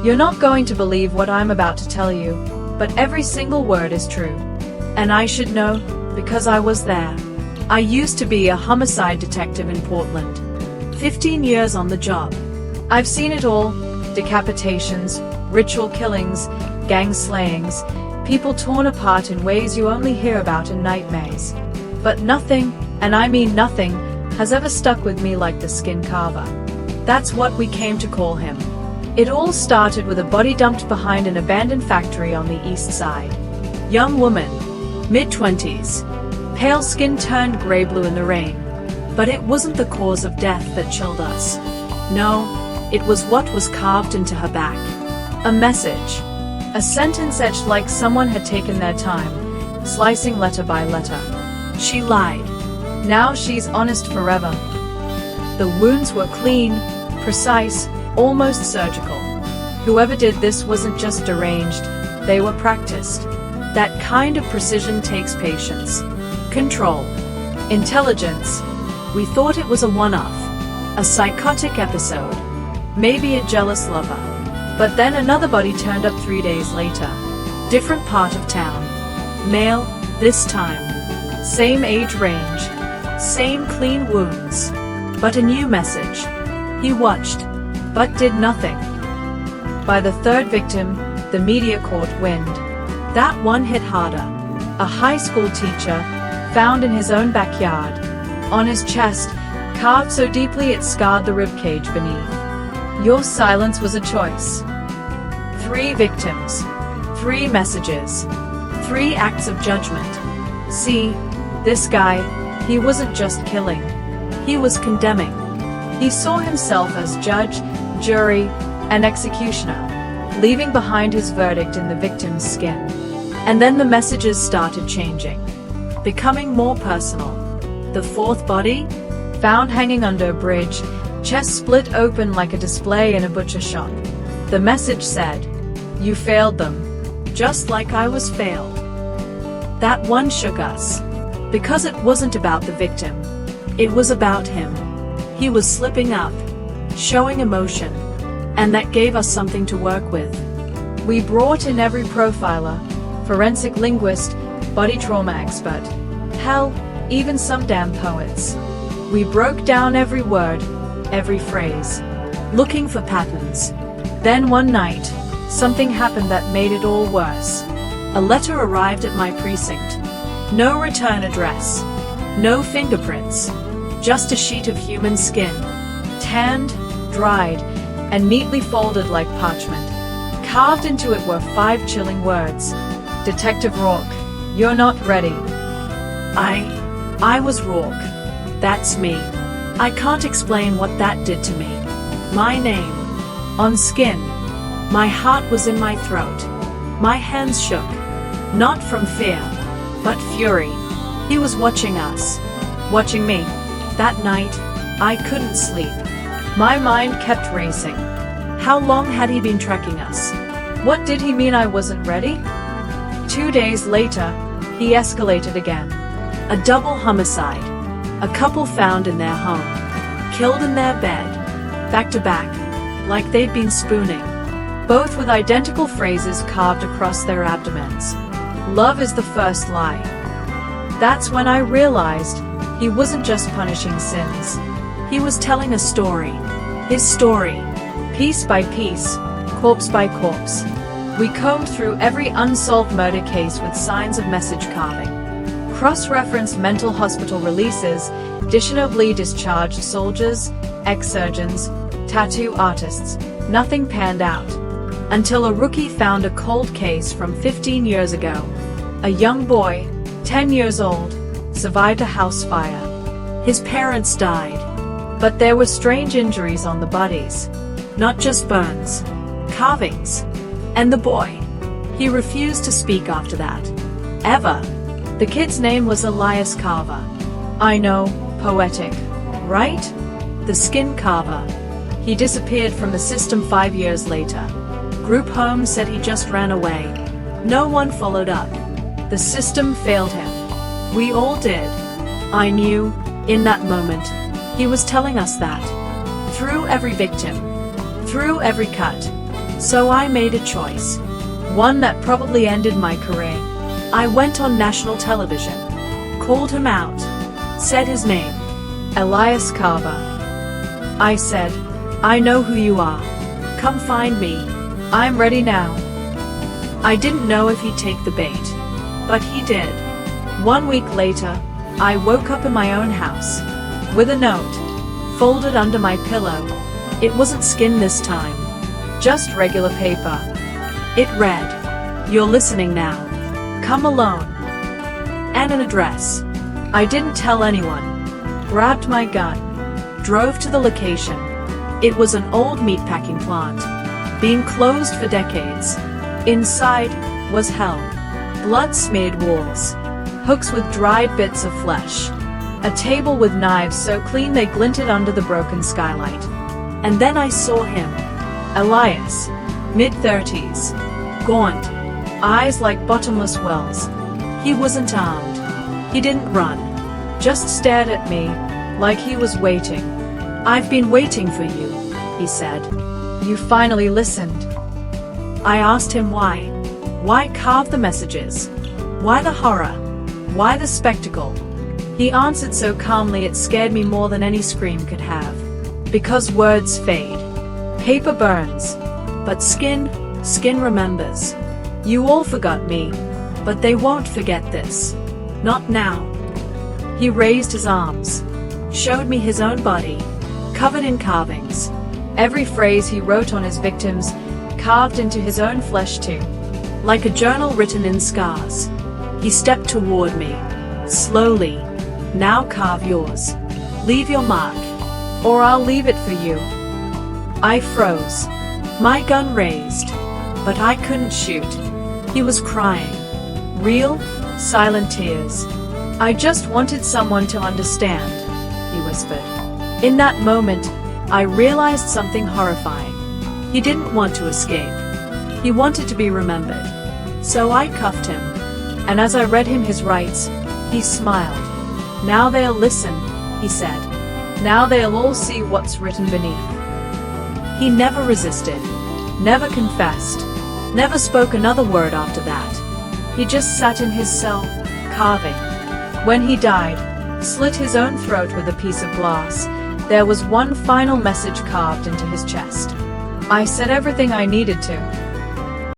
You're not going to believe what I'm about to tell you, but every single word is true. And I should know, because I was there. I used to be a homicide detective in Portland. 15 years on the job. I've seen it all: decapitations, ritual killings, gang slayings, people torn apart in ways you only hear about in nightmares. But nothing, and I mean nothing, has ever stuck with me like the skin carver. That's what we came to call him. It all started with a body dumped behind an abandoned factory on the east side. Young woman, mid-20s. Pale skin turned gray-blue in the rain. But it wasn't the cause of death that chilled us. No, it was what was carved into her back. A message. A sentence etched like someone had taken their time, slicing letter by letter. She lied. Now she's honest forever. The wounds were clean, precise, almost surgical. Whoever did this wasn't just deranged, they were practiced. That kind of precision takes patience, control, intelligence. We thought it was a one-off, a psychotic episode, maybe a jealous lover. But then another body turned up 3 days later. Different part of town. Male, this time. Same age range. Same clean wounds. But a new message. He watched, but did nothing. By the third victim, the media caught wind. That one hit harder. A high school teacher, found in his own backyard. On his chest, carved so deeply it scarred the ribcage beneath. Your silence was a choice. 3 victims. 3 messages. 3 acts of judgment. See, this guy, he wasn't just killing. He was condemning. He saw himself as judge, jury, and executioner, leaving behind his verdict in the victim's skin. And then the messages started changing, becoming more personal. The 4th body, found hanging under a bridge, chest split open like a display in a butcher shop. The message said, "You failed them, just like I was failed." That one shook us, because it wasn't about the victim. It was about him. He was slipping up, showing emotion, and that gave us something to work with. We brought in every profiler, forensic linguist, body trauma expert, hell, even some damn poets. We broke down every word, every phrase, looking for patterns. Then one night, something happened that made it all worse. A letter arrived at my precinct. No return address. No fingerprints. Just a sheet of human skin. Tanned, dried, and neatly folded like parchment. Carved into it were 5 chilling words. Detective Rourke, you're not ready. I was Rourke. That's me. I can't explain what that did to me. My name. On skin. My heart was in my throat. My hands shook. Not from fear, but fury. He was watching us. Watching me. That night, I couldn't sleep. My mind kept racing. How long had he been tracking us? What did he mean I wasn't ready? 2 days later, he escalated again. A double homicide. A couple found in their home. Killed in their bed. Back to back. Like they'd been spooning. Both with identical phrases carved across their abdomens. Love is the first lie. That's when I realized he wasn't just punishing sins. He was telling a story. His story. Piece by piece, corpse by corpse. We combed through every unsolved murder case with signs of message carving. Cross-referenced mental hospital releases, dishonorably discharged soldiers, ex-surgeons, tattoo artists. Nothing panned out. Until a rookie found a cold case from 15 years ago. A young boy, 10 years old, survived a house fire. His parents died. But there were strange injuries on the bodies. Not just burns. Carvings. And the boy. He refused to speak after that. Ever. The kid's name was Elias Carver. I know, poetic. Right? The skin carver. He disappeared from the system 5 years later. Group home said he just ran away. No one followed up. The system failed him. We all did. I knew, in that moment, he was telling us that. Through every victim. Through every cut. So I made a choice. One that probably ended my career. I went on national television. Called him out. Said his name. Elias Carver. I said, I know who you are. Come find me. I'm ready now. I didn't know if he'd take the bait. But he did. 1 week later, I woke up in my own house. With a note. Folded under my pillow. It wasn't skin this time. Just regular paper. It read, "You're listening now. Come alone." And an address. I didn't tell anyone. Grabbed my gun. Drove to the location. It was an old meatpacking plant. Been closed for decades. Inside was hell. Blood-smeared walls. Hooks with dried bits of flesh. A table with knives so clean they glinted under the broken skylight. And then I saw him. Elias. Mid-30s. Gaunt. Eyes like bottomless wells. He wasn't armed. He didn't run. Just stared at me, like he was waiting. "I've been waiting for you," he said. "You finally listened." I asked him why. Why carve the messages? Why the horror? Why the spectacle? He answered so calmly it scared me more than any scream could have. Because words fade. Paper burns. But skin remembers. You all forgot me, but they won't forget this. Not now. He raised his arms. Showed me his own body, covered in carvings. Every phrase he wrote on his victims, carved into his own flesh too. Like a journal written in scars. He stepped toward me. Slowly. "Now carve yours. Leave your mark. Or I'll leave it for you." I froze. My gun raised. But I couldn't shoot. He was crying. Real, silent tears. "I just wanted someone to understand," he whispered. In that moment, I realized something horrifying. He didn't want to escape. He wanted to be remembered. So I cuffed him. And as I read him his rights, he smiled. "Now they'll listen," he said. "Now they'll all see what's written beneath." He never resisted. Never confessed. Never spoke another word after that. He just sat in his cell, carving. When he died, slit his own throat with a piece of glass, there was one final message carved into his chest. I said everything I needed to.